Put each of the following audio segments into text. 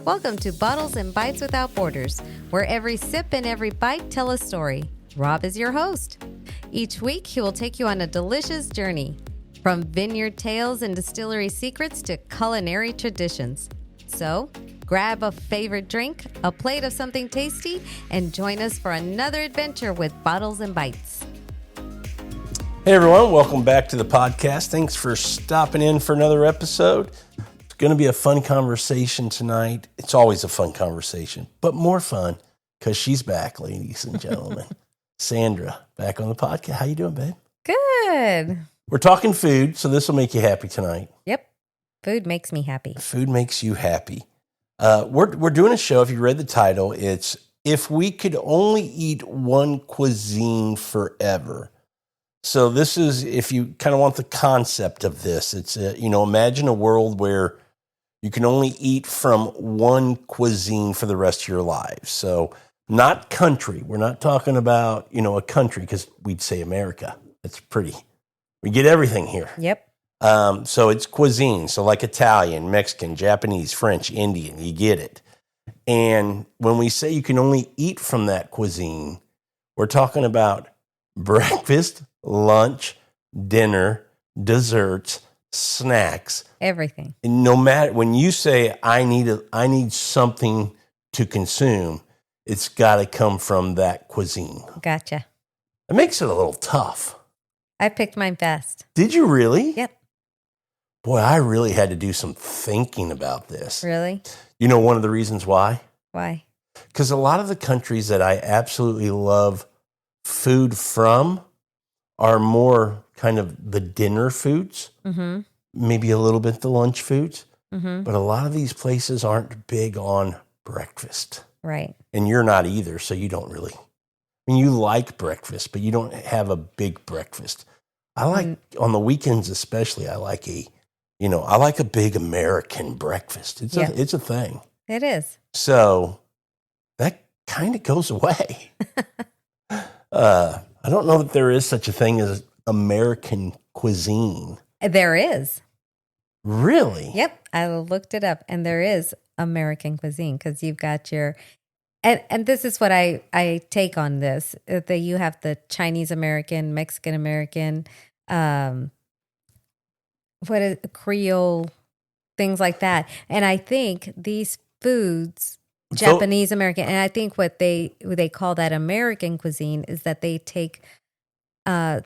Welcome to Bottles and Bites Without Borders, where every sip and every bite tell a story. Rob is your host. Each week, he will take you on a delicious journey, from vineyard tales and distillery secrets to culinary traditions. So, grab a favorite drink, a plate of something tasty, and join us for another adventure with Bottles and Bites. Hey everyone, welcome back to the podcast. Thanks for stopping in for another episode. It's going to be a fun conversation tonight. It's always a fun conversation, but more fun because she's back, ladies and gentlemen. Sandra, back on the podcast. How you doing, babe? Good. We're talking food, so this will make you happy tonight. Yep. Food makes me happy. Food makes you happy. We're doing a show. If you read the title, it's If We Could Only Eat One Cuisine Forever. So this is, if you kind of want the concept of this, it's, imagine a world where you can only eat from one cuisine for the rest of your lives. So not country. We're not talking about, a country, because we'd say America. That's pretty. We get everything here. Yep. So it's cuisine. So like Italian, Mexican, Japanese, French, Indian, you get it. And when we say you can only eat from that cuisine, we're talking about breakfast, lunch, dinner, desserts, snacks. Everything. And no matter, when you say, I need something to consume, it's got to come from that cuisine. Gotcha. It makes it a little tough. I picked mine fast. Did you really? Yep. Boy, I really had to do some thinking about this. Really? You know one of the reasons why? Why? Because a lot of the countries that I absolutely love food from are more kind of the dinner foods, maybe a little bit the lunch foods, but a lot of these places aren't big on breakfast. Right. And you're not either, so you don't really. I mean, you like breakfast, but you don't have a big breakfast. I like, on the weekends especially, I like a big American breakfast. It's a thing. It is. So that kind of goes away. I don't know that there is such a thing as American cuisine. There is. Really? Yep. I looked it up, and there is American cuisine, because you've got your, and this is what I take on this, that you have the Chinese American, Mexican American, Creole, things like that. And I think these foods, Japanese American, and I think what they call that American cuisine is that they take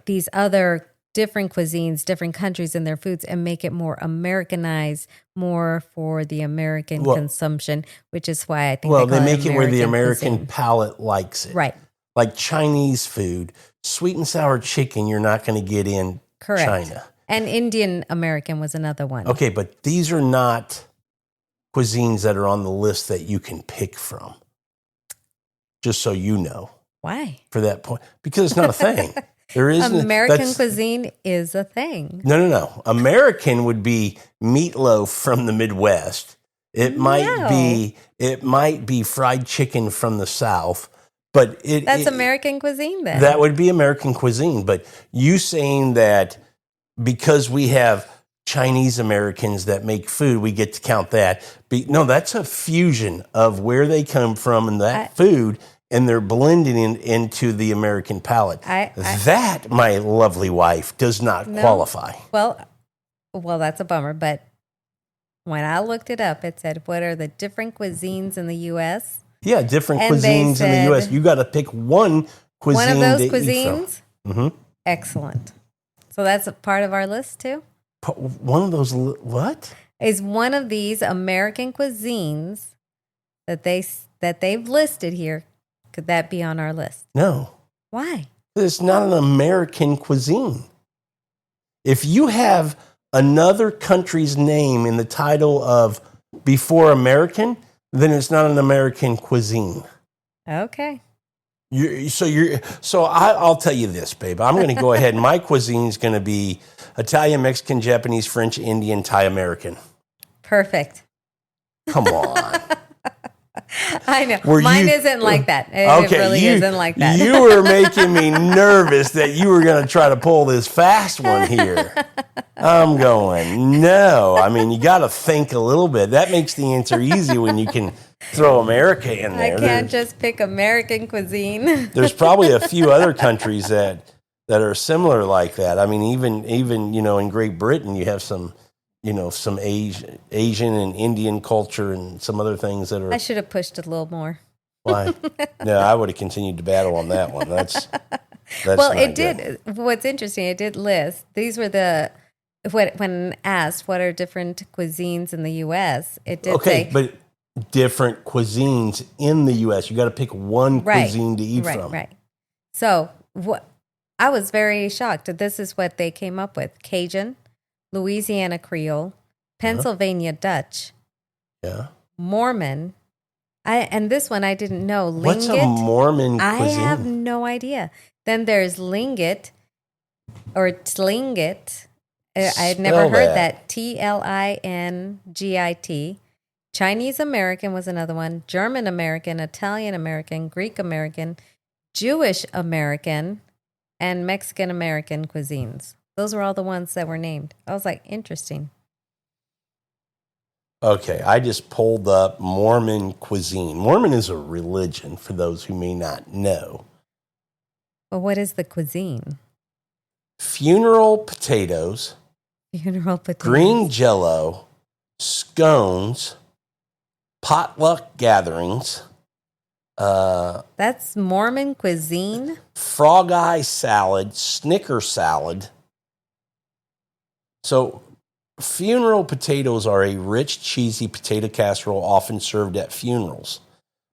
these other different cuisines, different countries in their foods, and make it more Americanized, more for the American consumption, which is why I think they make it where the American cuisine. palate likes it. Right. Like Chinese food, sweet and sour chicken, you're not going to get in China. And Indian American was another one. Okay, but these are not cuisines that are on the list that you can pick from. Just so you know. Why? For that point. Because it's not a thing. There isn't. American cuisine is a thing. No. American would be meatloaf from the Midwest. It might be fried chicken from the South, but that's American cuisine then. That would be American cuisine. But you saying that because we have Chinese Americans that make food, we get to count that. No, that's a fusion of where they come from and that food, and they're blending into the American palate. That, my lovely wife, does not qualify. Well, that's a bummer. But when I looked it up, it said, what are the different cuisines in the U.S.? Yeah, different cuisines in the U.S. You got to pick one cuisine. One of those to cuisines? Eat from. Excellent. So that's a part of our list, too? One of those, what? Is one of these American cuisines that they've listed here. Could that be on our list? No. Why? It's not an American cuisine. If you have another country's name in the title of before American, then it's not an American cuisine. Okay. I'll tell you this, babe. I'm going to go ahead. My cuisine is going to be Italian, Mexican, Japanese, French, Indian, Thai, American. Perfect. Come on. I know. Mine isn't like that. It really isn't like that. You were making me nervous that you were going to try to pull this fast one here. I'm going, no. I mean, you got to think a little bit. That makes the answer easy when you can throw America in there. I can't just pick American cuisine. There's probably a few other countries that are similar like that. I mean, even in Great Britain, you have some Asian and Indian culture and some other things that are. I should have pushed a little more. Why? No, I would have continued to battle on that one. That's well, it good. did. What's interesting, it did list. These were when asked what are different cuisines in the U.S., it did say. But different cuisines in the U.S. You got to pick one cuisine to eat from. Right. So I was very shocked. This is what they came up with: Cajun, Louisiana Creole, Pennsylvania Dutch, Mormon. And this one I didn't know. Lingot. What's a Mormon cuisine? I have no idea. Then there's lingot or tlingit. I had never heard that. Tlingit. Chinese American was another one. German American, Italian American, Greek American, Jewish American, and Mexican American cuisines. Those were all the ones that were named. I was like, interesting. Okay, I just pulled up Mormon cuisine. Mormon is a religion, for those who may not know. Well, what is the cuisine? Funeral potatoes, green jello, scones, potluck gatherings. That's Mormon cuisine? Frog eye salad, Snicker salad. So, funeral potatoes are a rich, cheesy potato casserole often served at funerals.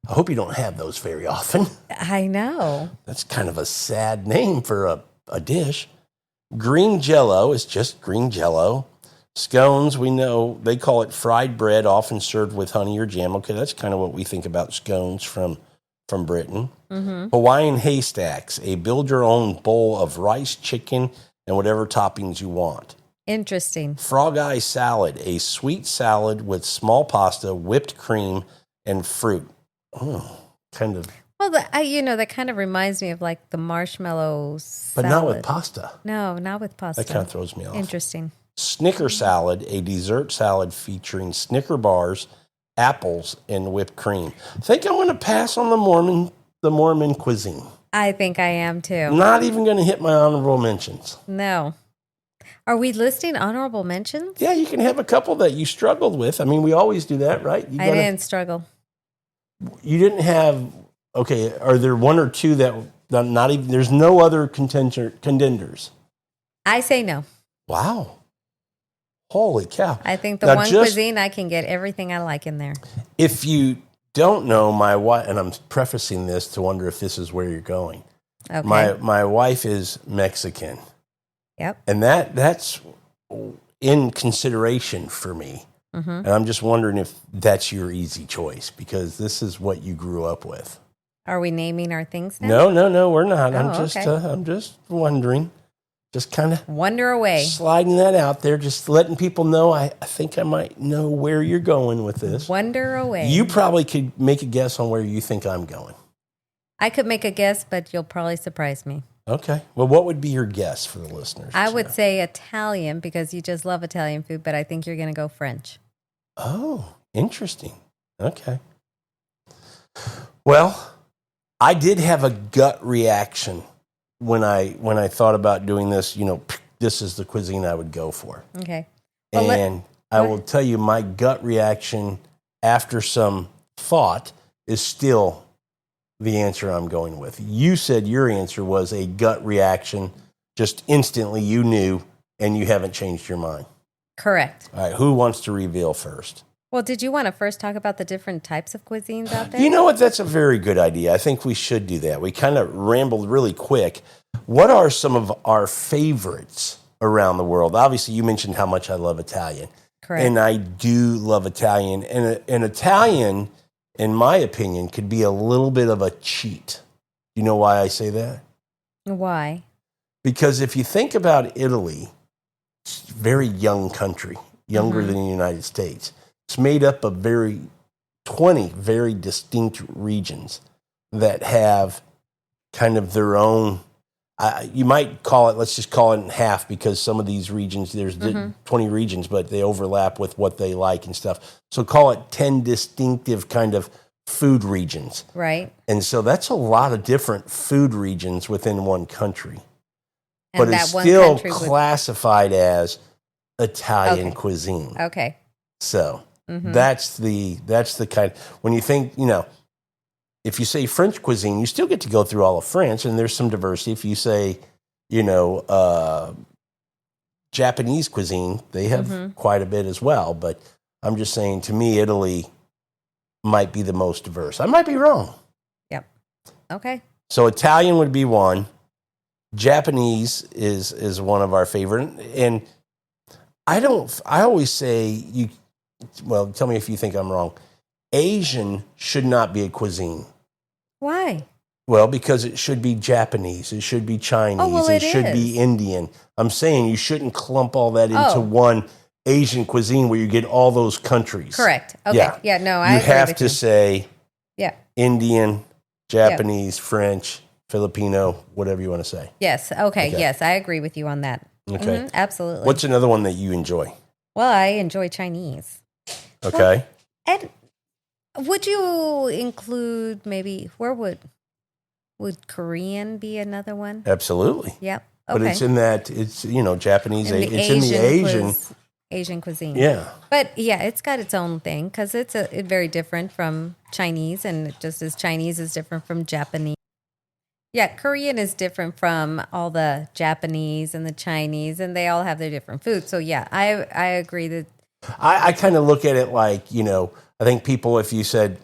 I hope you don't have those very often. I know. That's kind of a sad name for a dish. Green jello is just green jello. Scones, we know they call it fried bread, often served with honey or jam. Okay, that's kind of what we think about scones from Britain. Mm-hmm. Hawaiian haystacks, a build-your-own bowl of rice, chicken, and whatever toppings you want. Interesting. Frog eye salad, a sweet salad with small pasta, whipped cream, and fruit. Oh, kind of. Well, that kind of reminds me of like the marshmallow salad. But not with pasta. No, not with pasta. That kind of throws me off. Interesting. Snicker salad, a dessert salad featuring Snicker bars, apples, and whipped cream. I think I'm going to pass on the Mormon cuisine. I think I am too. Not even going to hit my honorable mentions. No. Are we listing honorable mentions? Yeah, you can have a couple that you struggled with. I mean, we always do that, right? I didn't struggle. You didn't have, okay, are there one or two that not even, there's no other contenders? I say no. Wow. Holy cow. I think the cuisine, I can get everything I like in there. If you don't know, my wife, and I'm prefacing this to wonder if this is where you're going. Okay. My wife is Mexican. Yep. And that's in consideration for me. Mm-hmm. And I'm just wondering if that's your easy choice, because this is what you grew up with. Are we naming our things now? No, we're not. Oh, I'm just wondering. Just kind of wonder away. Sliding that out there, just letting people know I think I might know where you're going with this. Wonder away. You probably could make a guess on where you think I'm going. I could make a guess, but you'll probably surprise me. Okay. Well, what would be your guess for the listeners? I would say Italian, because you just love Italian food, but I think you're going to go French. Oh, interesting. Okay. Well, I did have a gut reaction when I thought about doing this. This is the cuisine I would go for. Okay. Well, and I will tell you, my gut reaction after some thought is still the answer I'm going with. You said your answer was a gut reaction, just instantly you knew, and you haven't changed your mind. Correct. All right, who wants to reveal first? Well, did you want to first talk about the different types of cuisines out there? You know what? That's a very good idea. I think we should do that. We kind of rambled really quick. What are some of our favorites around the world? Obviously, you mentioned how much I love Italian. Correct. And I do love Italian. And an Italian, in my opinion, could be a little bit of a cheat. You know why I say that? Why? Because if you think about Italy, it's a very young country, younger than the United States. It's made up of very 20 very distinct regions that have kind of their own. You might call it, let's just call it in half, because some of these regions, there's 20 regions, but they overlap with what they like and stuff. So call it 10 distinctive kind of food regions. Right. And so that's a lot of different food regions within one country. And but it's still classified as Italian cuisine. Okay. So that's the kind, when you think, if you say French cuisine, you still get to go through all of France, and there's some diversity. If you say, Japanese cuisine, they have quite a bit as well. But I'm just saying, to me, Italy might be the most diverse. I might be wrong. Yep. Okay. So Italian would be one. Japanese is one of our favorite. And I always say, tell me if you think I'm wrong. Asian should not be a cuisine. Why? Well, because it should be Japanese, it should be Chinese, it should be Indian. I'm saying you shouldn't clump all that into one Asian cuisine where you get all those countries. Correct. Okay. Yeah, no, I agree with you have to say Indian, Japanese, French, Filipino, whatever you want to say. Yes. Okay. Yes, I agree with you on that. Okay. Absolutely. What's another one that you enjoy? Well, I enjoy Chinese. Okay. Well, and would you include maybe, where would Korean be another one? Absolutely. Yep. Okay. But it's in that, Japanese, it's in the Asian cuisine. Yeah. But yeah, it's got its own thing, because it's very different from Chinese, and just as Chinese is different from Japanese. Yeah, Korean is different from all the Japanese and the Chinese, and they all have their different foods. So yeah, I agree that. I kind of look at it like, I think if you said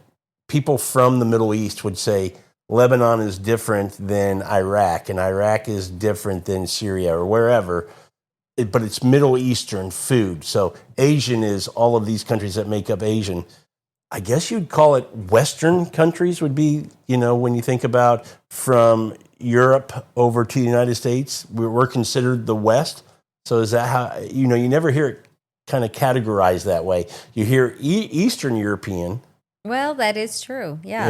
people from the Middle East would say Lebanon is different than Iraq, and Iraq is different than Syria or wherever, but it's Middle Eastern food. So Asian is all of these countries that make up Asian. I guess you'd call it Western countries would be, when you think about from Europe over to the United States, we're considered the West. So is that how, you never hear it kind of categorized that way. You hear Eastern European. Well, that is true. Yeah.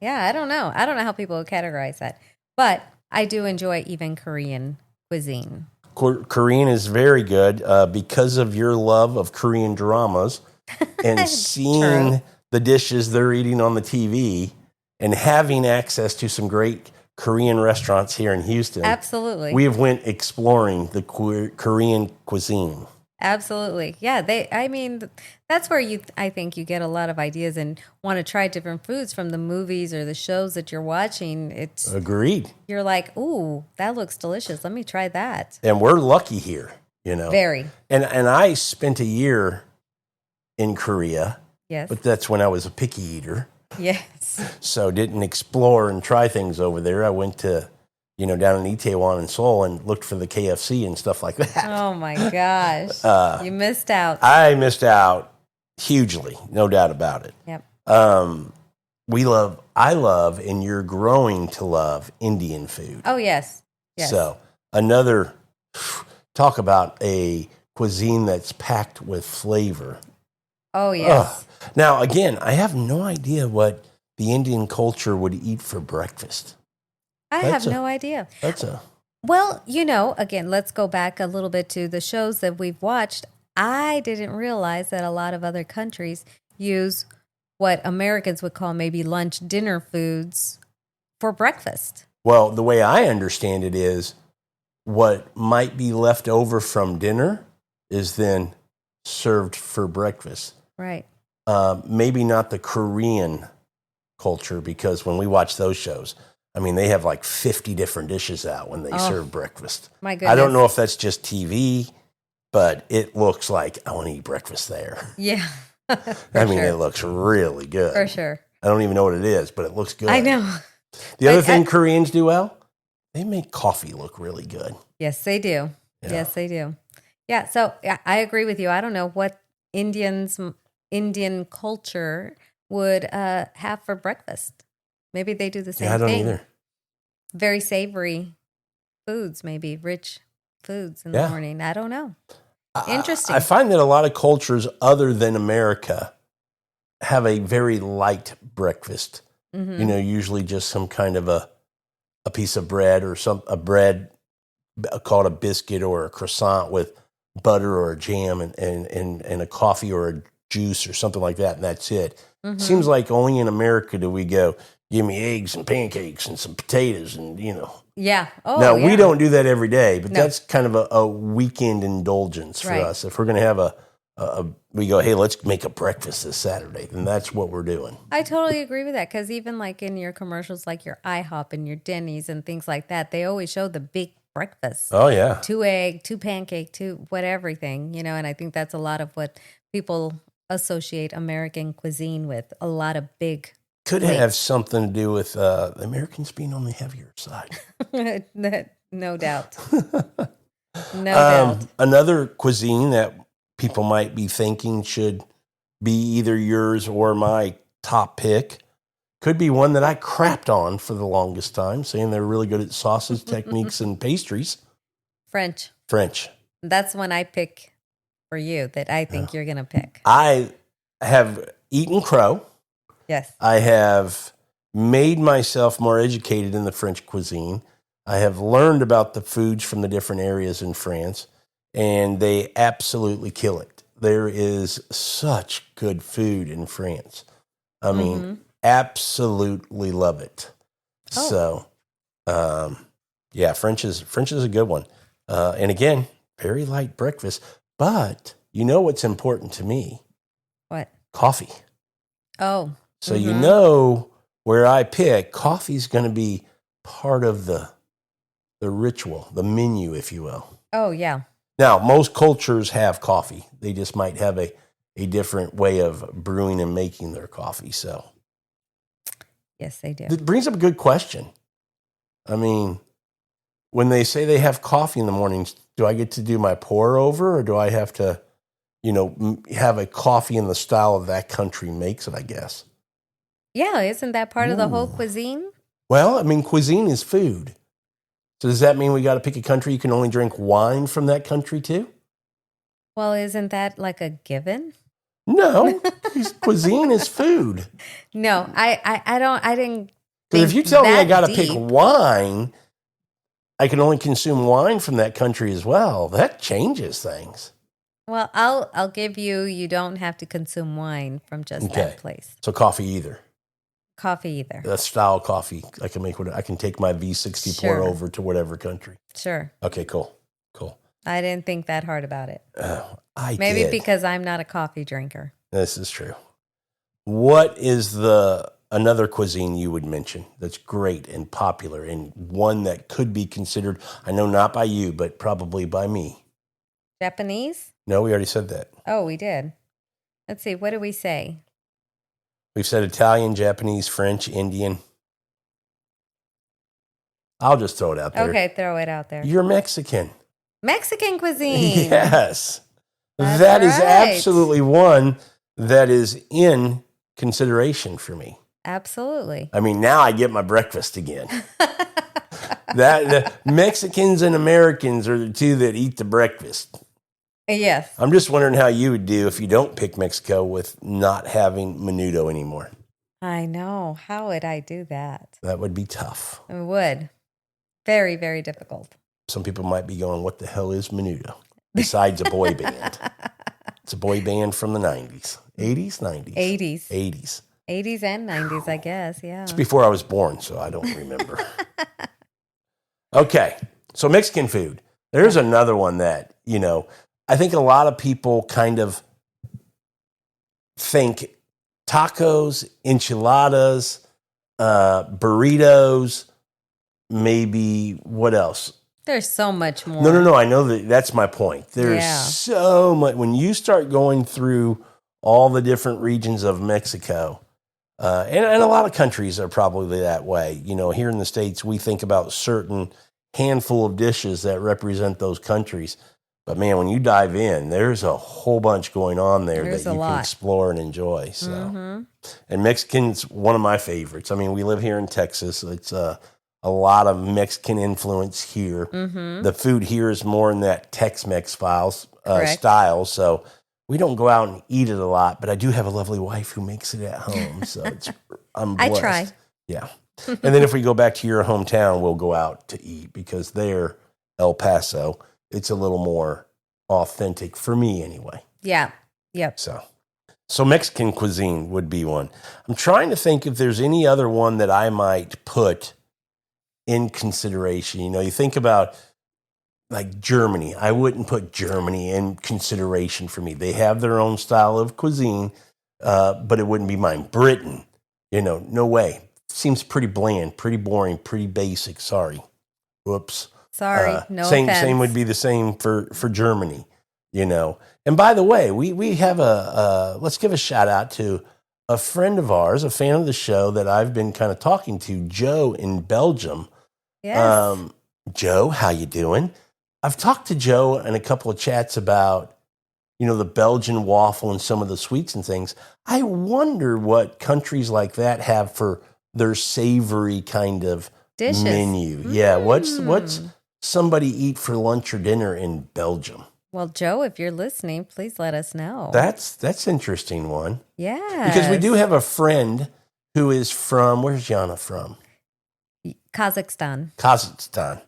Yeah, I don't know how people would categorize that. But I do enjoy even Korean cuisine. Korean is very good because of your love of Korean dramas and seeing the dishes they're eating on the TV and having access to some great Korean restaurants here in Houston. Absolutely. We have went exploring the Korean cuisine. Absolutely. Yeah, that's where I think you get a lot of ideas and want to try different foods from the movies or the shows that you're watching. Agreed. You're like, ooh, that looks delicious. Let me try that. And we're lucky here, Very. And I spent a year in Korea. Yes. But that's when I was a picky eater. Yes. So didn't explore and try things over there. I went to down in Itaewon and Seoul and looked for the KFC and stuff like that. Oh my gosh. You missed out. I missed out hugely, no doubt about it. Yep. I love, and you're growing to love Indian food. Oh, yes. Yes. So talk about a cuisine that's packed with flavor. Oh, yes. Now, again, I have no idea what the Indian culture would eat for breakfast. I have no idea. Well, again, let's go back a little bit to the shows that we've watched. I didn't realize that a lot of other countries use what Americans would call maybe lunch, dinner foods for breakfast. Well, the way I understand it is what might be left over from dinner is then served for breakfast. Right. Maybe not the Korean culture, because when we watch those shows, they have like 50 different dishes out when they serve breakfast. My goodness. I don't know if that's just TV, but it looks like I want to eat breakfast there. Yeah. It looks really good. For sure. I don't even know what it is, but it looks good. I know. The other thing Koreans do well, they make coffee look really good. Yes, they do. Yeah. Yes, they do. Yeah, so I agree with you. I don't know what Indian culture would have for breakfast. Maybe they do the same thing. I don't either. Very savory foods, maybe rich foods in the morning. I don't know. Interesting. I find that a lot of cultures other than America have a very light breakfast. Mm-hmm. You know, usually just some kind of a piece of bread or a bread called a biscuit or a croissant with butter or a jam and a coffee or a juice or something like that, and that's it. Mm-hmm. It seems like only in America do we go, give me eggs and pancakes and some potatoes and, you know. Yeah. Oh, now, yeah. we don't do that every day, but that's kind of a weekend indulgence for us. If we're going to have we go, hey, let's make a breakfast this Saturday, then that's what we're doing. I totally agree with that, because even like in your commercials, like your IHOP and your Denny's and things like that, they always show the big breakfast. Oh, yeah. 2 egg, 2 pancake, 2 everything, you know, and I think that's a lot of what people associate American cuisine with, a lot of big Could plates. have something to do with the Americans being on the heavier side. No doubt. No doubt. Another cuisine that people might be thinking should be either yours or my top pick could be one that I crapped on for the longest time, saying they're really good at sauces, techniques, and pastries. French. That's one I pick for you that I think you're going to pick. I have eaten crow. Yes. I have made myself more educated in the French cuisine. I have learned about the foods from the different areas in France, and they absolutely kill it. There is such good food in France. I mean, absolutely love it. Oh. So, yeah, French is a good one. And again, very light breakfast. But you know what's important to me? What? Coffee. Oh. So you know where I pick, coffee's going to be part of the ritual, the menu, if you will. Oh, yeah. Now, most cultures have coffee. They just might have a different way of brewing and making their coffee. So, yes, they do. it brings up a good question. I mean, when they say they have coffee in the mornings, do I get to do my pour over, or do I have to, have a coffee in the style of that country makes it, I guess? Yeah, isn't that part of the whole cuisine? Well, I mean, cuisine is food. So does that mean we got to pick a country you can only drink wine from that country too? Well, isn't that like a given? No, cuisine is food. No, I didn't. Because if you tell me I got to pick wine, I can only consume wine from that country as well. That changes things. Well, I'll give you don't have to consume wine from just that place. So coffee either. Coffee either. That style coffee, I can make I can take my V60 pour over to whatever country. Sure. Okay, cool. I didn't think that hard about it. Maybe did. Because I'm not a coffee drinker. This is true. What is another cuisine you would mention that's great and popular and one that could be considered, I know not by you, but probably by me? Japanese? No, we already said that. Oh, we did. Let's see. What did we say? We've said Italian, Japanese, French, Indian. I'll just throw it out there. Okay, throw it out there. You're Mexican. Mexican cuisine. Yes. That is absolutely one that is in consideration for me. Absolutely. I mean, now I get my breakfast again. The Mexicans and Americans are the two that eat the breakfast. Yes. I'm just wondering how you would do if you don't pick Mexico with not having menudo anymore. I know. How would I do that? That would be tough. It would. Very, very difficult. Some people might be going, what the hell is menudo? Besides a boy band. It's a boy band from the 90s. 80s, 90s? 80s. 80s. 80s and 90s, I guess, yeah. It's before I was born, so I don't remember. Okay, so Mexican food. There's another one that, I think a lot of people kind of think tacos, enchiladas, burritos, maybe what else? There's so much more. No. I know that's my point. There's so much. When you start going through all the different regions of Mexico, and a lot of countries are probably that way. Here in the States, we think about certain handful of dishes that represent those countries. But man, when you dive in, there's a whole bunch going on there that you can explore and enjoy. So, and Mexican's one of my favorites. I mean, we live here in Texas. It's a lot of Mexican influence here. The food here is more in that Tex-Mex style. So we don't go out and eat it a lot, but I do have a lovely wife who makes it at home. So I'm blessed. I try. Yeah. And then if we go back to your hometown, we'll go out to eat because there, El Paso, it's a little more authentic for me anyway. Yeah. Yep. So Mexican cuisine would be one. I'm trying to think if there's any other one that I might put in consideration. You think about like Germany. I wouldn't put Germany in consideration for me. They have their own style of cuisine, but it wouldn't be mine. Britain, no way. Seems pretty bland, pretty boring, pretty basic. Sorry. Whoops. Sorry. No same, offense. Same would be the same for Germany, And by the way, we have let's give a shout out to a friend of ours, a fan of the show that I've been kind of talking to, Joe in Belgium. Yes. Joe, how you doing? I've talked to Joe in a couple of chats about, the Belgian waffle and some of the sweets and things. I wonder what countries like that have for their savory kind of dishes. Menu. Yeah. What's somebody eat for lunch or dinner in Belgium? Well, Joe, if you're listening, please let us know. That's interesting one. Yeah. Because we do have a friend who is from, where's Yana from? Kazakhstan.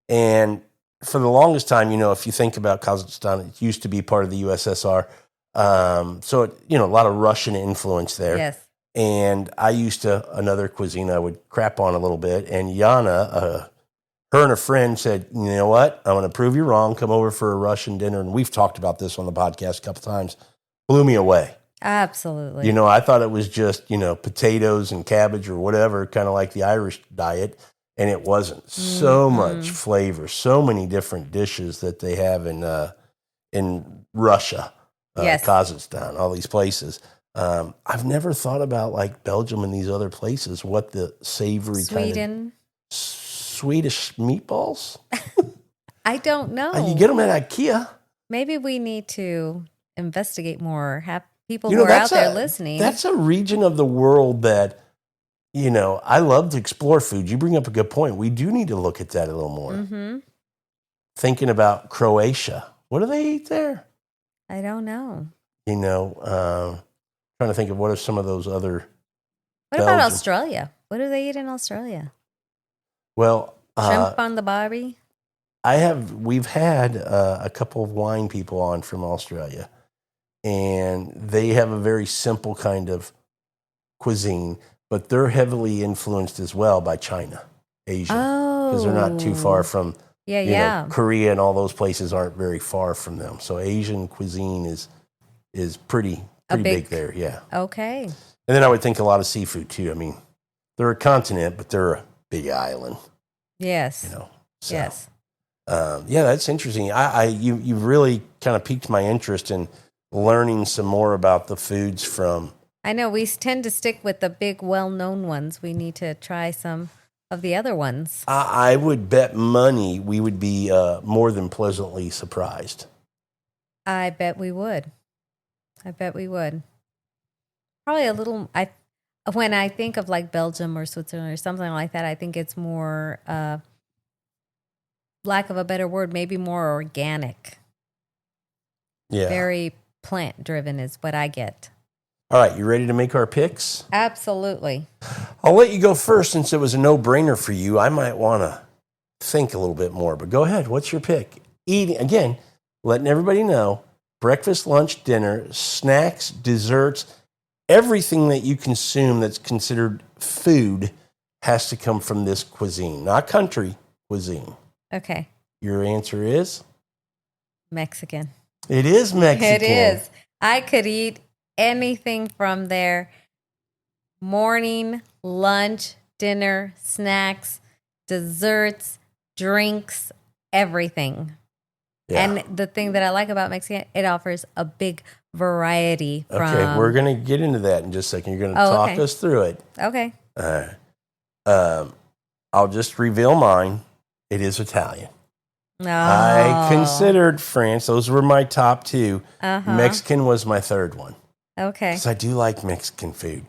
And for the longest time, if you think about Kazakhstan, it used to be part of the USSR. So, a lot of Russian influence there. Yes. And I used to, another cuisine I would crap on a little bit. And Yana, her and a friend said, you know what? I'm going to prove you wrong. Come over for a Russian dinner. And we've talked about this on the podcast a couple times. Blew me away. Absolutely. I thought it was just, potatoes and cabbage or whatever, kind of like the Irish diet. And it wasn't. So much flavor, so many different dishes that they have in Russia, yes. Kazakhstan, all these places. I've never thought about like Belgium and these other places, what the savory Sweden. Swedish meatballs? I don't know. You get them at IKEA. Maybe we need to investigate more. Have people who are out there listening. That's a region of the world that, I love to explore food. You bring up a good point. We do need to look at that a little more. Mm-hmm. Thinking about Croatia. What do they eat there? I don't know. Trying to think of what are some of those other. What about Australia? What do they eat in Australia? Well, shrimp on the barbie. We've had a couple of wine people on from Australia, and they have a very simple kind of cuisine, but they're heavily influenced as well by China, Asia, because they're not too far from. Korea and all those places aren't very far from them. So Asian cuisine is pretty big there. Yeah. Okay. And then I would think a lot of seafood too. I mean, they're a continent, but they're a big island. Yes. So, yes. That's interesting. You really kind of piqued my interest in learning some more about the foods from. I know we tend to stick with the big, well-known ones. We need to try some of the other ones. I would bet money we would be more than pleasantly surprised. I bet we would. Probably a little. When I think of like Belgium or Switzerland or something like that, I think it's more, lack of a better word, maybe more organic. Yeah. Very plant-driven is what I get. All right, you ready to make our picks? Absolutely. I'll let you go first since it was a no-brainer for you. I might want to think a little bit more, but go ahead. What's your pick? Eating, again, letting everybody know, breakfast, lunch, dinner, snacks, desserts, everything that you consume that's considered food has to come from this cuisine, not country cuisine. Okay. Your answer is? Mexican. It is Mexican. It is. I could eat anything from there. Morning, lunch, dinner, snacks, desserts, drinks, everything. Yeah. And the thing that I like about Mexican, it offers a big variety. Okay, we're going to get into that in just a second. You're going to talk us through it. Okay. I'll just reveal mine. It is Italian. Oh. I considered France. Those were my top two. Mexican was my third one. Okay. Because I do like Mexican food.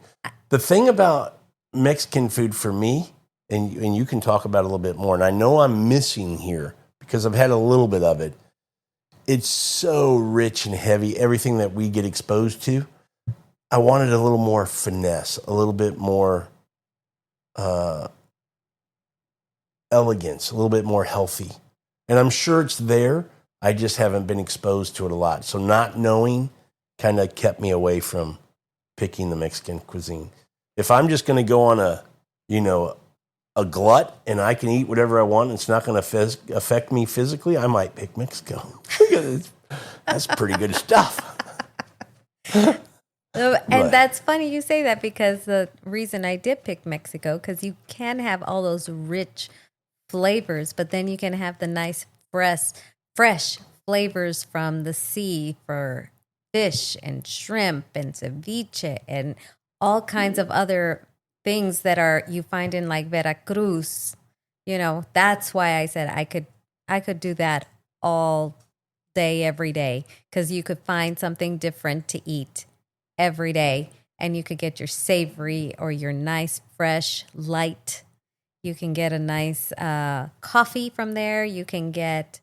The thing about Mexican food for me, and you can talk about it a little bit more, and I know I'm missing here because I've had a little bit of it, it's so rich and heavy, everything that we get exposed to. I wanted a little more finesse, a little bit more elegance, a little bit more healthy. And I'm sure it's there. I just haven't been exposed to it a lot. So not knowing kind of kept me away from picking the Mexican cuisine. If I'm just going to go on a glut and I can eat whatever I want and it's not going to affect me physically, I might pick Mexico. That's pretty good stuff. And that's funny you say that, because the reason I did pick Mexico, because you can have all those rich flavors, but then you can have the nice fresh flavors from the sea for fish and shrimp and ceviche and all kinds of other things that you find in like Veracruz. That's why I said I could do that all day, every day, because you could find something different to eat every day, and you could get your savory or your nice, fresh, light. You can get a nice coffee from there. You can get,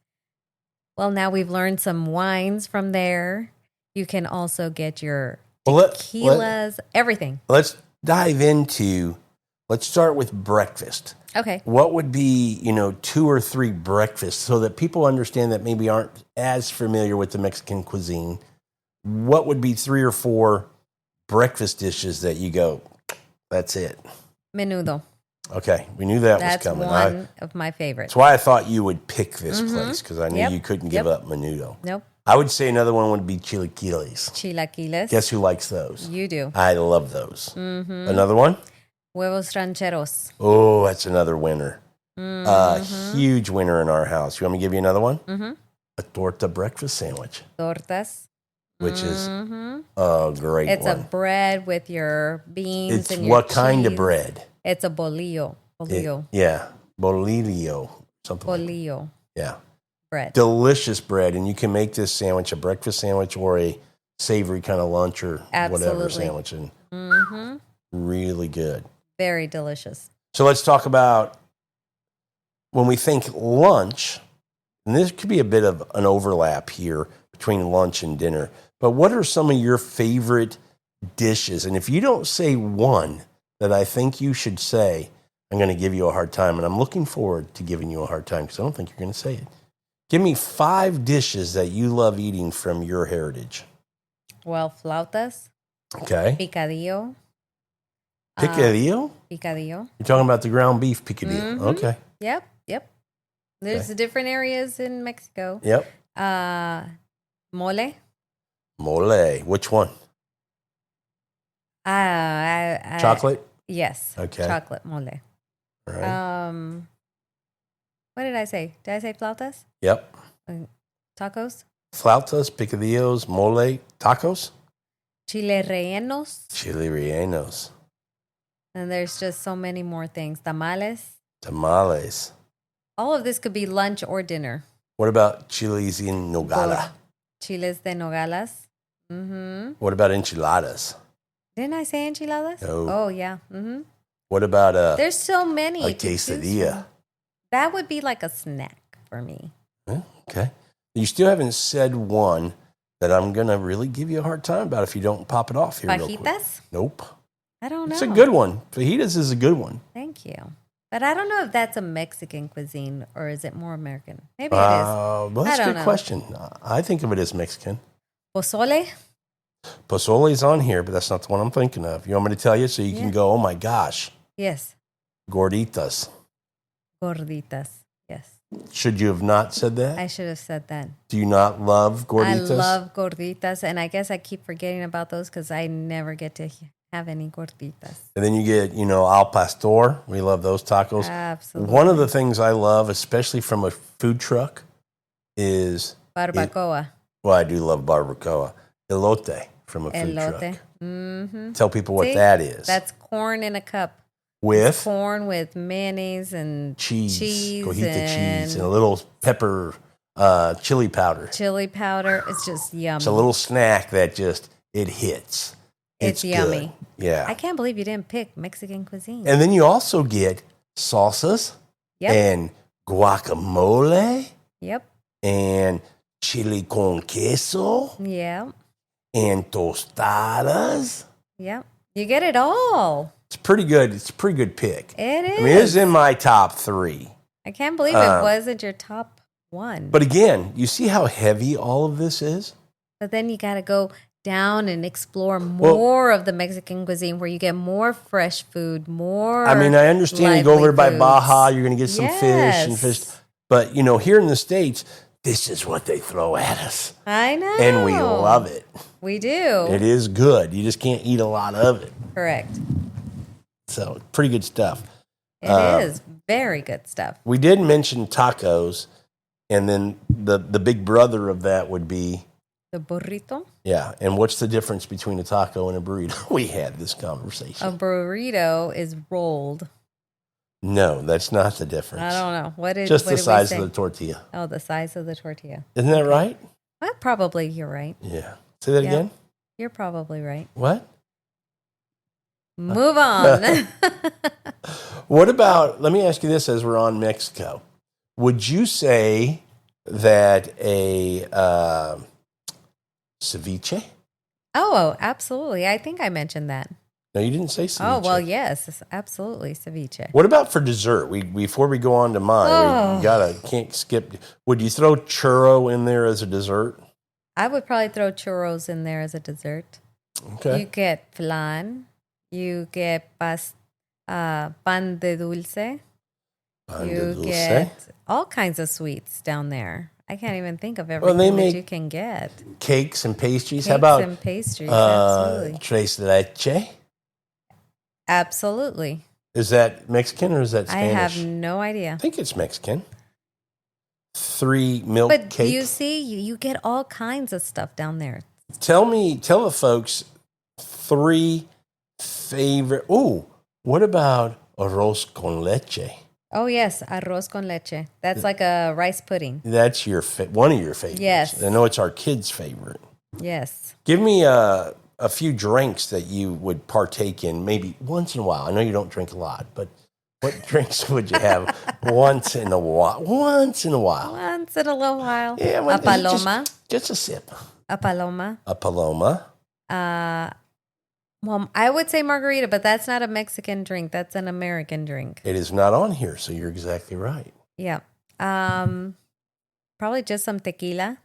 now we've learned some wines from there. You can also get your tequilas, everything. Let's dive into, let's start with breakfast. Okay. What would be, 2 or 3 breakfasts so that people understand that maybe aren't as familiar with the Mexican cuisine? What would be 3 or 4 breakfast dishes that you go, that's it? Menudo. Okay, we knew that That's was coming. one of my favorites. That's why I thought you would pick this place, because I knew you couldn't give up menudo. Nope. I would say another one would be chilaquiles. Chilaquiles. Guess who likes those? You do. I love those. Mm-hmm. Another one? Huevos rancheros. Oh, that's another winner. Huge winner in our house. You want me to give you another one? Mm-hmm. A torta breakfast sandwich. Tortas. Which is a great It's one. a bread with your beans It's and your what cheese. kind of bread? It's a bolillo. Bolillo. Something Bolillo. Yeah. Bread. Delicious bread. And you can make this sandwich a breakfast sandwich or a savory kind of lunch or whatever sandwich. And really good. Very delicious. So let's talk about when we think lunch, and this could be a bit of an overlap here between lunch and dinner, but what are some of your favorite dishes? And if you don't say one that I think you should say, I'm going to give you a hard time. And I'm looking forward to giving you a hard time because I don't think you're going to say it. Give me 5 dishes that you love eating from your heritage. Well, flautas. Okay. Picadillo. Picadillo? Picadillo. You're talking about the ground beef picadillo. Mm-hmm. Okay. Yep. There's different areas in Mexico. Yep. Mole. Mole. Which one? Chocolate? Yes. Okay. Chocolate mole. All right. What did I say? Did I say flautas? Yep. Tacos? Flautas, picadillos, mole, tacos? Chile rellenos. Chile rellenos. And there's just so many more things. Tamales. Tamales. All of this could be lunch or dinner. What about chiles en nogada? Chiles de nogalas. Mm-hmm. What about enchiladas? Didn't I say enchiladas? No. Oh, yeah. Mm-hmm. What about there's so many. a quesadilla? That would be like a snack for me. Okay. You still haven't said one that I'm going to really give you a hard time about if you don't pop it off here real quick. Fajitas? Nope. I don't know. It's a good one. Fajitas is a good one. Thank you. But I don't know if that's a Mexican cuisine or is it more American? Maybe it is. Well, that's a good question. I think of it as Mexican. Pozole? Pozole's on here, but that's not the one I'm thinking of. You want me to tell you so you can go, oh my gosh. Yes. Gorditas. Gorditas. Yes. Should you have not said that? I should have said that. Do you not love gorditas? I love gorditas, and I guess I keep forgetting about those because I never get to have any gorditas. And then you get, al pastor. We love those tacos. Absolutely. One of the things I love, especially from a food truck, is... barbacoa. I do love barbacoa. Elote from a food truck. Mm-hmm. Tell people what that is. That's corn in a cup. With? Corn with mayonnaise and cheese. Cojita and cheese and a little pepper, chili powder. Chili powder. It's just yummy. It's a little snack that it hits. It's yummy. Good. Yeah. I can't believe you didn't pick Mexican cuisine. And then you also get salsas and guacamole. Yep. And chili con queso, Yeah. and tostadas. Yeah. You get it all. It's pretty good. It's a pretty good pick. It is. I mean, it's in my top 3. I can't believe it wasn't your top 1. But again, you see how heavy all of this is? But then you got to go down and explore more of the Mexican cuisine where you get more fresh food, more. I mean, I understand you go over by foods. Baja, you're going to get some fish and fish. But, here in the States, this is what they throw at us. I know. And we love it. We do. It is good. You just can't eat a lot of it. Correct. So, pretty good stuff. It is very good stuff. We did mention tacos, and then the big brother of that would be the burrito. Yeah, and what's the difference between a taco and a burrito? We had this conversation. A burrito is rolled. No, that's not the difference. I don't know. What is just what the size of the tortilla? Oh, the size of the tortilla. Isn't that right? Well, probably you're right. Yeah. Say that again? You're probably right. What? Move on. What about, let me ask you this as we're on Mexico. Would you say that a ceviche? Oh, absolutely. I think I mentioned that. No, you didn't say ceviche. Oh, well, yes, absolutely, ceviche. What about for dessert? Before we go on to mine, can't skip. Would you throw churro in there as a dessert? I would probably throw churros in there as a dessert. Okay. You get flan. You get pan de dulce. Get all kinds of sweets down there. I can't even think of everything that you can get. Cakes and pastries. How about and pastries? Absolutely. Tres leche? Absolutely. Is that Mexican or is that Spanish? I have no idea. I think it's Mexican. 3 milk cakes. But you see, you get all kinds of stuff down there. Tell the folks 3 favorite. Oh, what about arroz con leche? Oh, yes, arroz con leche. That's like a rice pudding. That's one of your favorites. Yes. I know it's our kids' favorite. Yes. Give me a few drinks that you would partake in maybe once in a while. I know you don't drink a lot, but what drinks would you have once in a while? Once in a while. Once in a little while. Yeah, a paloma. Just a sip. A paloma. A paloma. Well, I would say margarita, but that's not a Mexican drink. That's an American drink. It is not on here, so you're exactly right. Yeah. Probably just some tequila.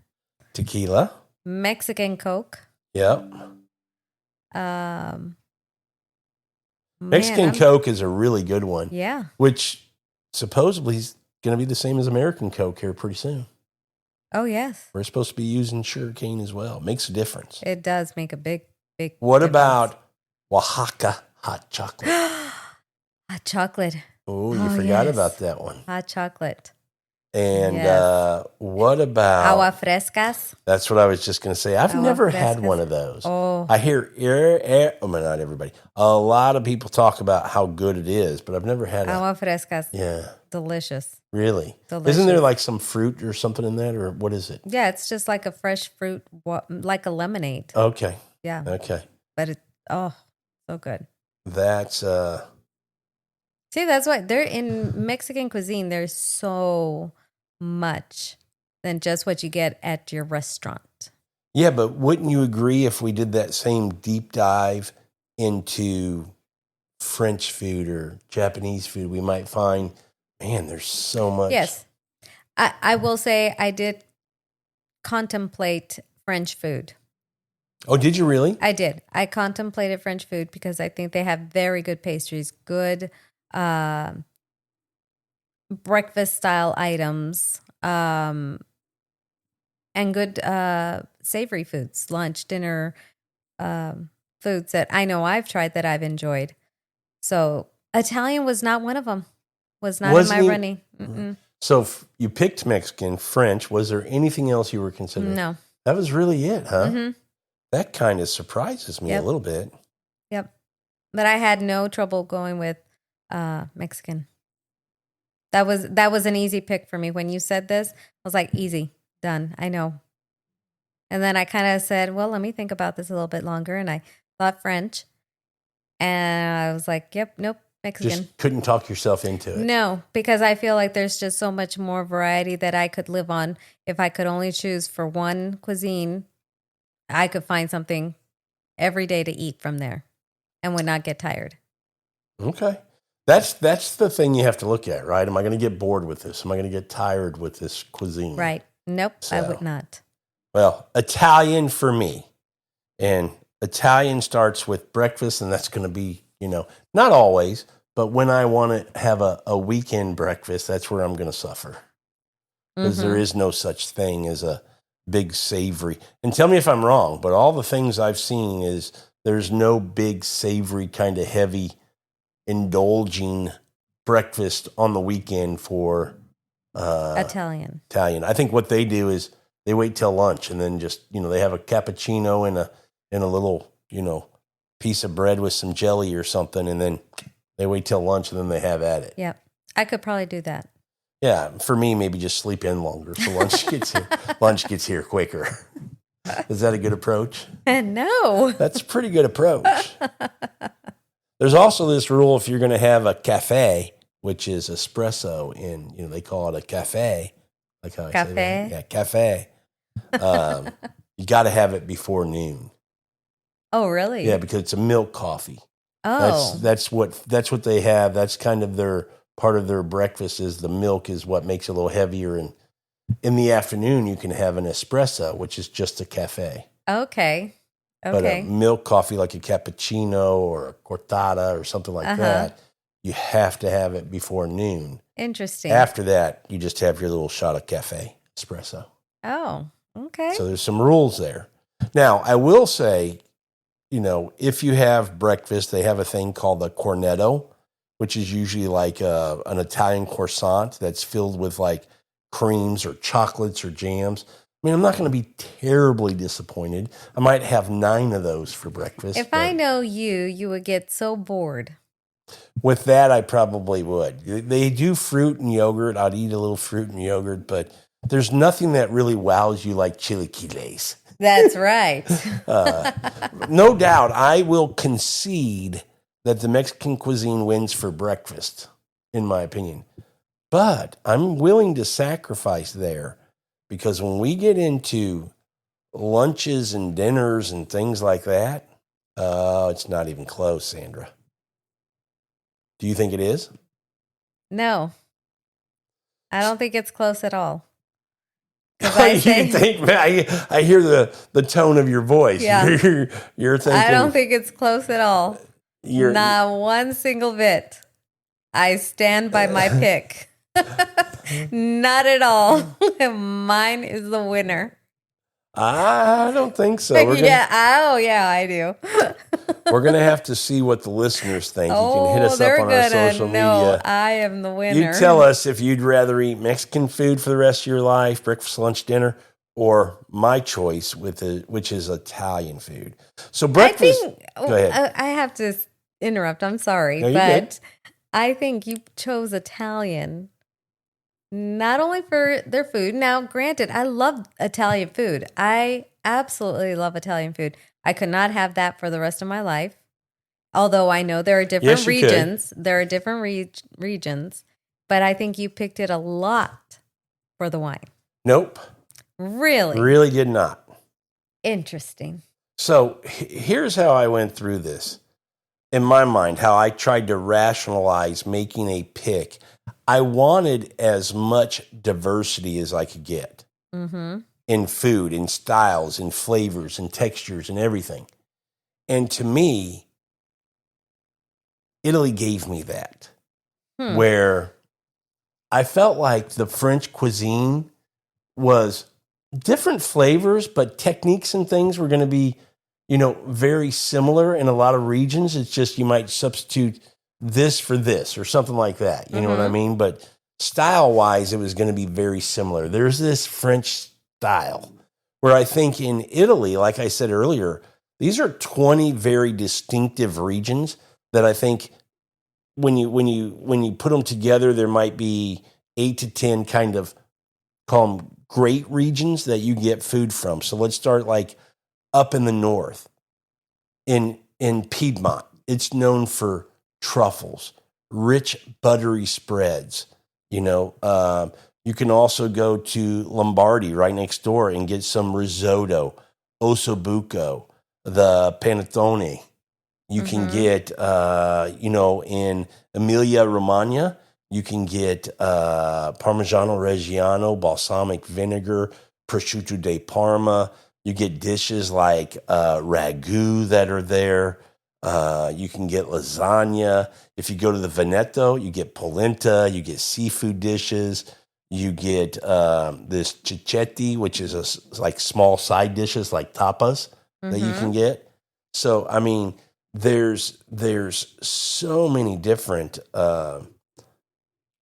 Tequila. Mexican Coke. Yep. Mexican Coke is a really good one. Yeah. Which supposedly is going to be the same as American Coke here pretty soon. Oh, yes. We're supposed to be using sugarcane as well. Makes a difference. It does make a big What difference. about Oaxaca hot chocolate? Hot chocolate. Oh, you forgot about that one. Hot chocolate. And what about agua frescas? That's what I was just going to say. I've never had one of those. Oh, I hear not everybody. A lot of people talk about how good it is, but I've never had agua frescas. Yeah, delicious. Really? Delicious. Isn't there like some fruit or something in that, or what is it? Yeah, it's just like a fresh fruit, like a lemonade. Okay. Yeah. Okay. But so good. That's See, that's why they're in Mexican cuisine. There's so much than just what you get at your restaurant. Yeah, but wouldn't you agree if we did that same deep dive into French food or Japanese food, we might find, man, there's so much. Yes. I will say I did contemplate French food. Oh, did you really? I did. I contemplated French food because I think they have very good pastries, good breakfast style items, and good savory foods, lunch, dinner foods that I know I've tried that I've enjoyed. So Italian was not one of them. Was not in my running. Mm-mm. So you picked Mexican, French. Was there anything else you were considering? No. That was really it, huh? Mm-hmm. That kind of surprises me a little bit. Yep. But I had no trouble going with Mexican. That was an easy pick for me. When you said this, I was like, easy, done. I know. And then I kind of said, well, let me think about this a little bit longer. And I thought French. And I was like, yep, nope. Mexican. Just couldn't talk yourself into it. No, because I feel like there's just so much more variety that I could live on. If I could only choose for one cuisine, I could find something every day to eat from there and would not get tired. Okay. That's the thing you have to look at, right? Am I going to get bored with this? Am I going to get tired with this cuisine? Right. Nope, So, I would not. Well, Italian for me. And Italian starts with breakfast, and that's going to be, not always, but when I want to have a weekend breakfast, that's where I'm going to suffer. Because there is no such thing as a big savory. And tell me if I'm wrong, but all the things I've seen is there's no big savory kind of heavy indulging breakfast on the weekend for Italian. I think what they do is they wait till lunch and then just, they have a cappuccino and a little, piece of bread with some jelly or something, and then they wait till lunch and then they have at it. Yep. I could probably do that. Yeah, for me, maybe just sleep in longer so lunch gets here. Lunch gets here quicker. Is that a good approach? No. That's a pretty good approach. There's also this rule if you're going to have a cafe, which is espresso in, they call it a cafe. Like how I say that. Yeah, cafe. You got to have it before noon. Oh, really? Yeah, because it's a milk coffee. Oh. That's what they have. That's kind of their part of their breakfast is the milk is what makes it a little heavier. And in the afternoon, you can have an espresso, which is just a cafe. Okay. But a milk coffee like a cappuccino or a cortado or something like that, you have to have it before noon. Interesting. After that, you just have your little shot of cafe espresso. Oh, okay. So there's some rules there. Now, I will say, if you have breakfast, they have a thing called the cornetto, which is usually like an Italian croissant that's filled with like creams or chocolates or jams. I mean, I'm not going to be terribly disappointed. I might have 9 of those for breakfast. If I know you would get so bored. With that, I probably would. They do fruit and yogurt. I'd eat a little fruit and yogurt, but there's nothing that really wows you like chilaquiles. That's right. No doubt, I will concede that the Mexican cuisine wins for breakfast, in my opinion. But I'm willing to sacrifice there. Because when we get into lunches and dinners and things like that, it's not even close, Sandra. Do you think it is? No. I don't think it's close at all. I hear the tone of your voice. Yeah. You're thinking. I don't think it's close at all. Not one single bit. I stand by my pick. Not at all. Mine is the winner. I don't think so. I do. We're going to have to see what the listeners think. You can hit us up on our social media. I am the winner. You tell us if you'd rather eat Mexican food for the rest of your life, breakfast, lunch, dinner, or my choice, which is Italian food. So breakfast. Go ahead. I have to interrupt. I'm sorry, No, but I think you chose Italian. Not only for their food. Now, granted, I love Italian food. I absolutely love Italian food. I could not have that for the rest of my life. Although I know there are different regions. There are different regions. But I think you picked it a lot for the wine. Nope. Really? Really did not. Interesting. So here's how I went through this. In my mind, how I tried to rationalize making a pick. I wanted as much diversity as I could get in food, in styles, in flavors, in textures, and everything. And to me, Italy gave me that, where I felt like the French cuisine was different flavors, but techniques and things were going to be, very similar in a lot of regions. It's just you might substitute this for this or something like that. You know what I mean? But style-wise, it was going to be very similar. There's this French style where I think in Italy, like I said earlier, these are 20 very distinctive regions that I think when you put them together, there might be 8 to 10 kind of call them great regions that you get food from. So let's start like up in the north in Piedmont. It's known for truffles. rich, buttery spreads. You know, you can also go to Lombardy right next door and get some risotto, ossobuco, the panettone. You can get, you know, in Emilia Romagna, you can get Parmigiano Reggiano, balsamic vinegar, prosciutto di Parma. You get dishes like ragu that are there. You can get lasagna. If you go to the Veneto, you get polenta. You get seafood dishes. You get this cicchetti, which is like small side dishes like tapas that you can get. So, I mean, there's so many different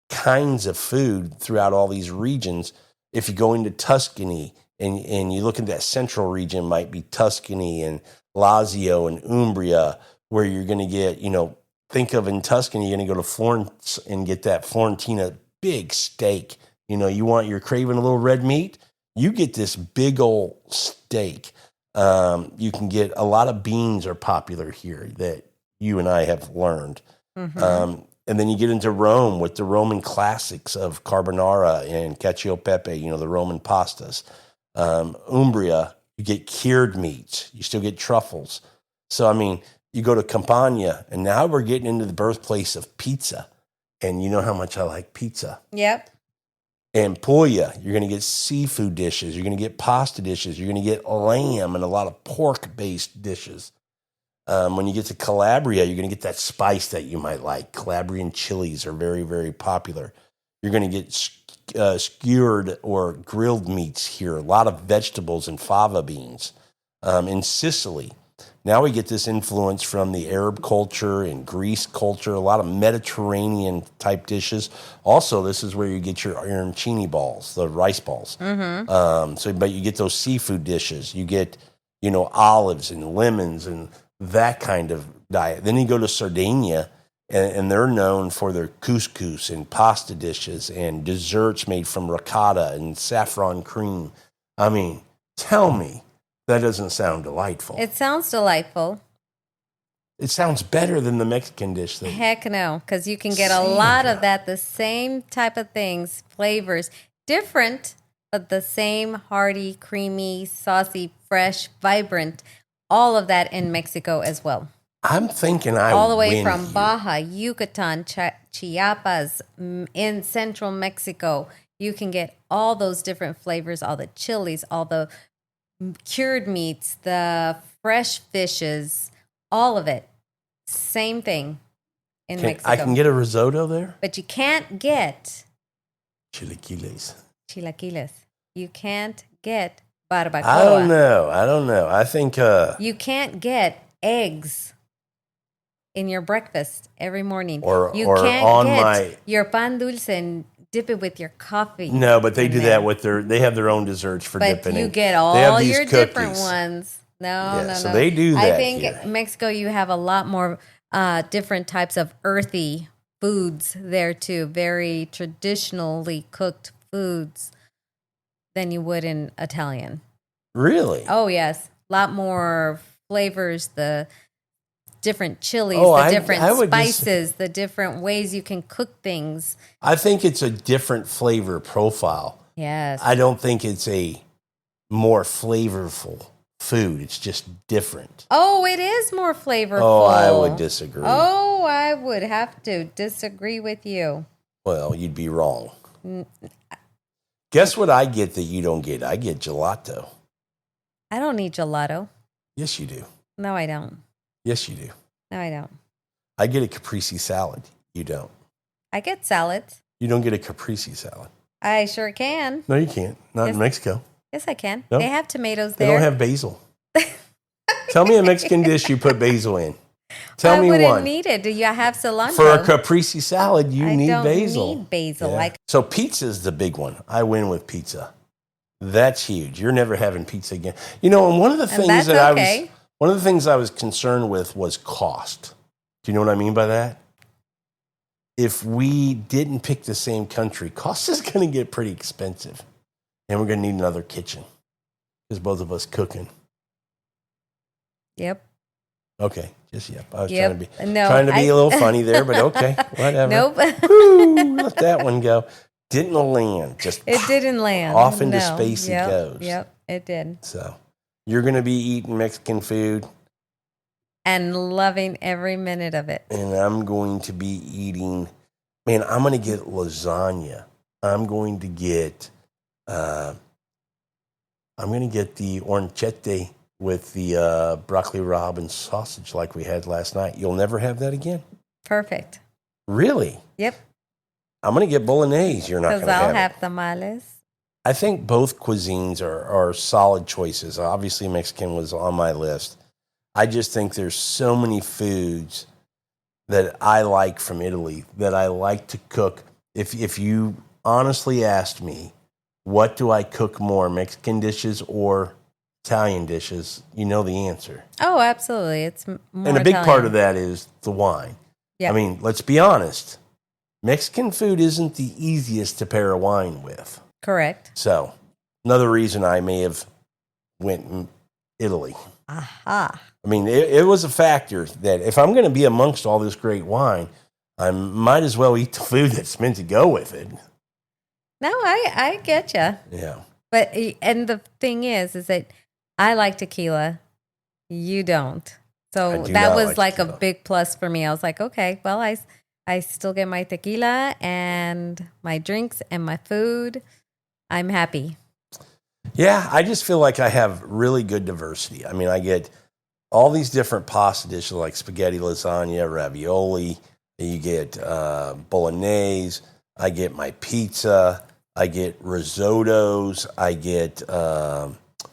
kinds of food throughout all these regions. If you go into Tuscany and you look at that central region, might be Tuscany and Lazio and Umbria, where you're going to get, you know, think of in Tuscany, you're going to go to Florence and get that Florentina big steak. You know, you're craving a little red meat, you get this big old steak. You can get a lot of beans are popular here that you and I have learned. And then you get into Rome with the Roman classics of carbonara and cacio e pepe, you know, the Roman pastas. Umbria, you get cured meats. You still get truffles. So, I mean, you go to Campania, and now we're getting into the birthplace of pizza. And you know how much I like pizza. Yep. And Puglia, you're going to get seafood dishes. You're going to get pasta dishes. You're going to get lamb and a lot of pork-based dishes. When you get to Calabria, you're going to get that spice that you might like. Calabrian chilies are very, very popular. You're going to get skewered or grilled meats here. A lot of vegetables and fava beans. In Sicily, now we get this influence from the Arab culture and Greece culture, a lot of Mediterranean type dishes. Also, this is where you get your arancini balls, the rice balls. But you get those seafood dishes. You get, you know, olives and lemons and that kind of diet. Then you go to Sardinia, and they're known for their couscous and pasta dishes and desserts made from ricotta and saffron cream. I mean, tell me that doesn't sound delightful. It sounds delightful. It sounds better than the Mexican dish. Heck no, because you can get a lot of that, the same type of things, flavors, different, but the same hearty, creamy, saucy, fresh, vibrant, all of that in Mexico as well. I'm thinking all the way from here. Baja, Yucatan, Chiapas, in central Mexico. You can get all those different flavors, all the chilies, all the cured meats, the fresh fishes, all of it. Same thing in Mexico. I can get a risotto there? But you can't get chilaquiles. You can't get barbacoa. I don't know. I think you can't get eggs in your breakfast every morning. You can't get your pan dulce and dip it with your coffee. No, but they do that with they have their own desserts for dipping. But you get all your different ones. No. So they do that. I think here. Mexico, you have a lot more different types of earthy foods there too. Very traditionally cooked foods than you would in Italian. Really? Oh, yes. A lot more flavors, the different chilies, the different spices, the different ways you can cook things. I think it's a different flavor profile. Yes. I don't think it's a more flavorful food. It's just different. Oh, it is more flavorful. Oh, I would disagree. Oh, I would have to disagree with you. Well, you'd be wrong. Guess what I get that you don't get? I get gelato. I don't need gelato. Yes, you do. No, I don't. Yes, you do. No, I don't. I get a caprese salad. You don't. I get salads. You don't get a caprese salad. I sure can. No, you can't. Not in Mexico. Yes, I can. No? They have tomatoes there. They don't have basil. Tell me a Mexican dish you put basil in. Tell me one. I wouldn't need it. Do you have cilantro? For a caprese salad, you need basil. I don't need basil. Yeah. So pizza is the big one. I win with pizza. That's huge. You're never having pizza again. You know, and one of the things I was concerned with was cost. Do you know what I mean by that? If we didn't pick the same country, cost is going to get pretty expensive. And we're going to need another kitchen because both of us cooking. Yep. Okay. Just yep. I was Yep. trying to be a little funny there, but okay, whatever. Nope. Woo, let that one go. Didn't land. Just It didn't land. off into space it goes. Yep, it did. So you're going to be eating Mexican food. And loving every minute of it. And I'm going to be eating, man, I'm going to get lasagna. I'm going to get the orecchiette with the broccoli rabe and sausage like we had last night. You'll never have that again? Perfect. Really? Yep. I'm going to get bolognese. You're not going to have Because I'll have tamales. I think both cuisines are solid choices. Obviously, Mexican was on my list. I just think there's so many foods that I like from Italy that I like to cook. If you honestly asked me, what do I cook more, Mexican dishes or Italian dishes, you know the answer. Oh, absolutely. It's more And a big Italian. part of that is the wine. Yep. I mean, let's be honest. Mexican food isn't the easiest to pair a wine with. Correct. So, another reason I may have went in Italy. Aha. I mean, it was a factor that if I'm going to be amongst all this great wine, I might as well eat the food that's meant to go with it. No, I get you. Yeah. But, and the thing is that I like tequila. You don't. So that was like tequila. A big plus for me. I was like, okay, well, I still get my tequila and my drinks and my food. I'm happy. Yeah, I just feel like I have really good diversity. I mean, I get all these different pasta dishes like spaghetti, lasagna, ravioli. You get bolognese. I get my pizza. I get risottos. I get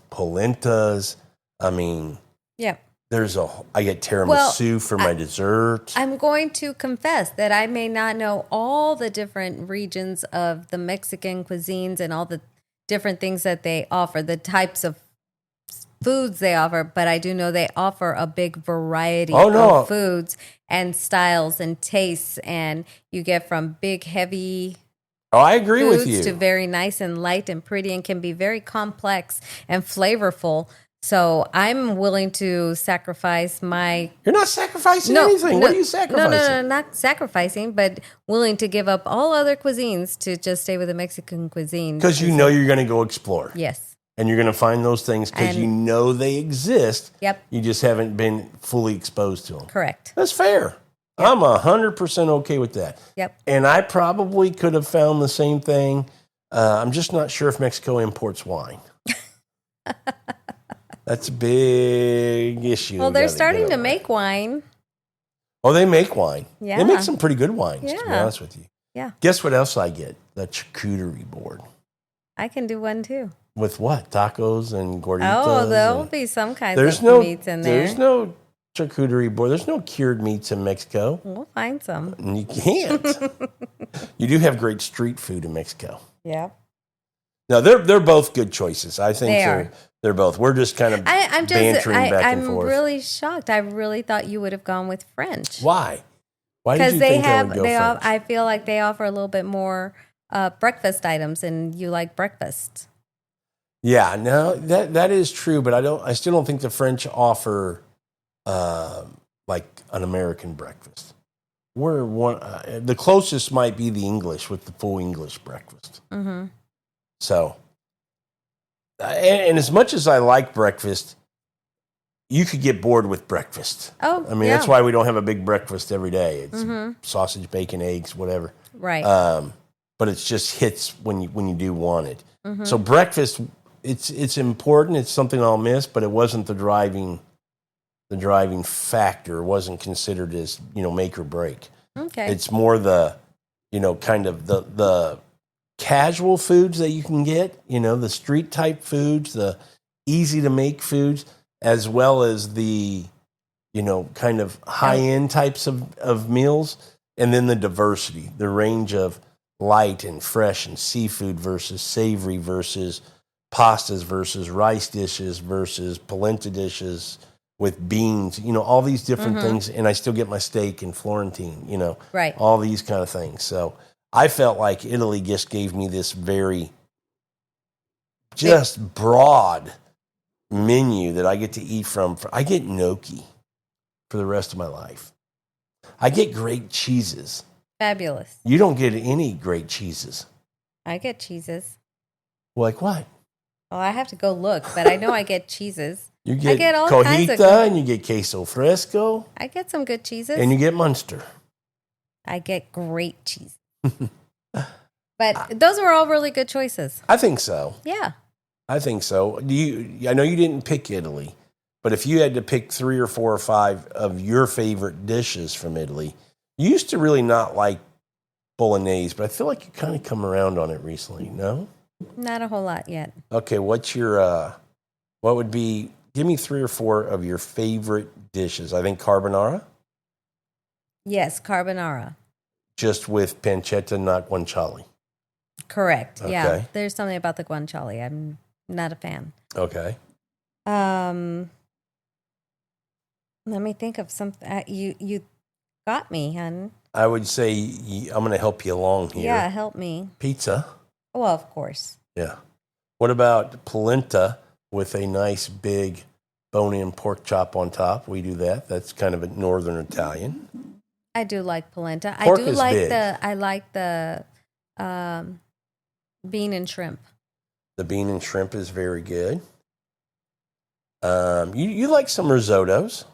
polentas. I mean, yeah. I get tiramisu for my dessert. I'm going to confess that I may not know all the different regions of the Mexican cuisines and all the different things that they offer, the types of foods they offer, but I do know they offer a big variety of foods and styles and tastes, and you get from big, heavy I agree foods with you. to very nice and light and pretty and can be very complex and flavorful. So I'm willing to sacrifice my... You're not sacrificing anything. What are you sacrificing? No, not sacrificing, but willing to give up all other cuisines to just stay with the Mexican cuisine. Because you know you're going to go explore. Yes. And you're going to find those things because you know they exist. Yep. You just haven't been fully exposed to them. Correct. That's fair. Yep. I'm 100% okay with that. Yep. And I probably could have found the same thing. I'm just not sure if Mexico imports wine. That's a big issue. Well, they're starting to make wine. Oh, they make wine. Yeah. They make some pretty good wines, to be honest with you. Yeah. Guess what else I get? The charcuterie board. I can do one too. With what? Tacos and gorditas? Oh, there'll be some kinds of meats in there. There's no charcuterie board. There's no cured meats in Mexico. We'll find some. And you can't. You do have great street food in Mexico. Yeah. No, they're both good choices. I think they're both. We're just kind of bantering back and forth. I'm really shocked. I really thought you would have gone with French. Why? Why did you think I would go French? I feel like they offer a little bit more breakfast items, and you like breakfast. Yeah, no, that is true, but I still don't think the French offer like an American breakfast. The closest might be the English with the full English breakfast. Mm-hmm. So, and as much as I like breakfast, you could get bored with breakfast. Oh, I mean, that's why we don't have a big breakfast every day. It's sausage, bacon, eggs, whatever. Right. But it just hits when you do want it. Mm-hmm. So breakfast, it's important. It's something I'll miss, but it wasn't the driving factor. It wasn't considered as make or break. Okay. It's more the kind of the casual foods that you can get, the street type foods, the easy to make foods, as well as the, kind of high end types of meals. And then the diversity, the range of light and fresh and seafood versus savory versus pastas versus rice dishes versus polenta dishes with beans, all these different things. And I still get my steak and Florentine, right. All these kind of things. So I felt like Italy just gave me this very broad menu that I get to eat from. I get gnocchi. for the rest of my life. I get great cheeses. Fabulous. You don't get any great cheeses. I get cheeses. Like what? Well, I have to go look, but I know I get cheeses. You get I get all cojita kinds of good, and you get queso fresco. I get some good cheeses. And you get Munster. I get great cheese. But those were all really good choices. I think so. Yeah. I think so. I know you didn't pick Italy, but if you had to pick 3 or 4 or 5 of your favorite dishes from Italy, you used to really not like bolognese, but I feel like you kind of come around on it recently, no? Not a whole lot yet. Okay, what's your, what would be, give me 3 or 4 of your favorite dishes. I think carbonara? Yes, carbonara. Just with pancetta, not guanciale. Correct. Okay. Yeah. There's something about the guanciale. I'm not a fan. Okay. Let me think of something. You got me, hon. I would say I'm going to help you along here. Yeah, help me. Pizza. Well, of course. Yeah. What about polenta with a nice big bone-in pork chop on top? We do that. That's kind of a northern Italian. I do like polenta. Pork I do is like big. the bean and shrimp. The bean and shrimp is very good. You like some risottos.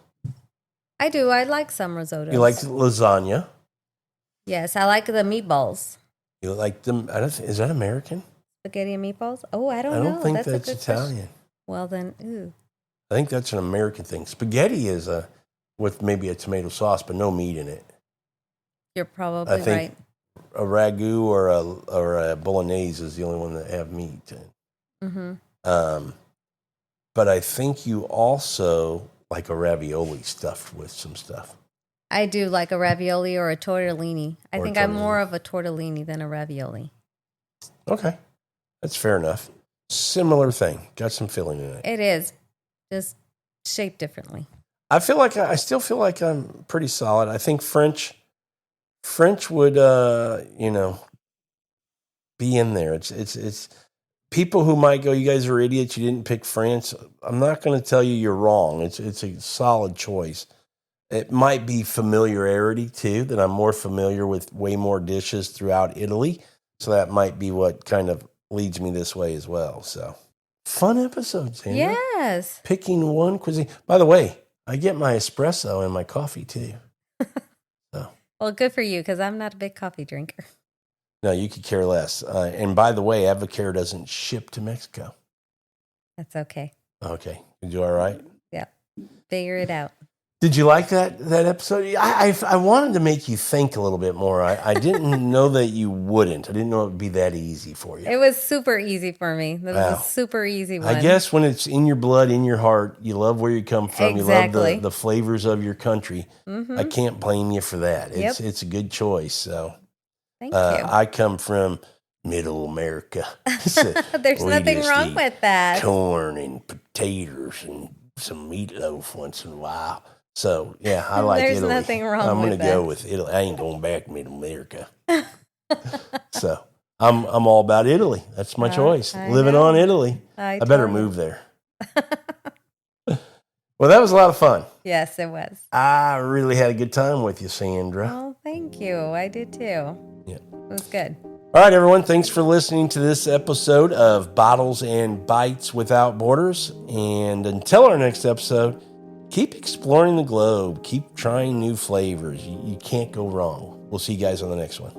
I do. I like some risottos. You like lasagna. Yes, I like the meatballs. You like them. Is that American? Spaghetti and meatballs? Oh, I don't know. I don't think that's that's a good Italian. question. Well, then, ooh. I think that's an American thing. Spaghetti is with maybe a tomato sauce, but no meat in it. You're probably I think right. a ragu or a bolognese is the only one that have meat. Mm-hmm. But I think you also like a ravioli stuffed with some stuff. I do like a ravioli or a tortellini. I Or think I'm more of a tortellini than a ravioli. Okay. That's fair enough. Similar thing. Got some filling in it. It is. Just shaped differently. I still feel like I'm pretty solid. I think French would, be in there. It's people who might go, you guys are idiots. You didn't pick France. I'm not going to tell you you're wrong. It's a solid choice. It might be familiarity too, that I'm more familiar with way more dishes throughout Italy. So that might be what kind of leads me this way as well. So fun episode, Sandra. Yes. Picking one cuisine. By the way, I get my espresso and my coffee too. So. Well, good for you, because I'm not a big coffee drinker. No, you could care less. And by the way, Avocare doesn't ship to Mexico. That's okay. Okay. You do all right? Yeah. Figure it out. Did you like that episode? I wanted to make you think a little bit more. I didn't know that you wouldn't. I didn't know it would be that easy for you. It was super easy for me. That Wow. was a super easy one. I guess when it's in your blood, in your heart, you love where you come from. Exactly. You love the flavors of your country. Mm-hmm. I can't blame you for that. Yep. It's a good choice. So Thank you. I come from middle America. So There's we nothing just wrong eat with that. corn and potatoes and some meatloaf once in a while. So, yeah, I like There's Italy. nothing wrong I'm with gonna that. go with Italy. I ain't going back to middle America. So, I'm all about Italy. That's my choice. I Living know. on Italy. I better totally- move there. Well, that was a lot of fun. Yes, it was. I really had a good time with you, Sandra. Oh, thank you. I did too. Yeah. It was good. All right, everyone. Thanks for listening to this episode of Bottles and Bites Without Borders. And until our next episode, keep exploring the globe. Keep trying new flavors. You can't go wrong. We'll see you guys on the next one.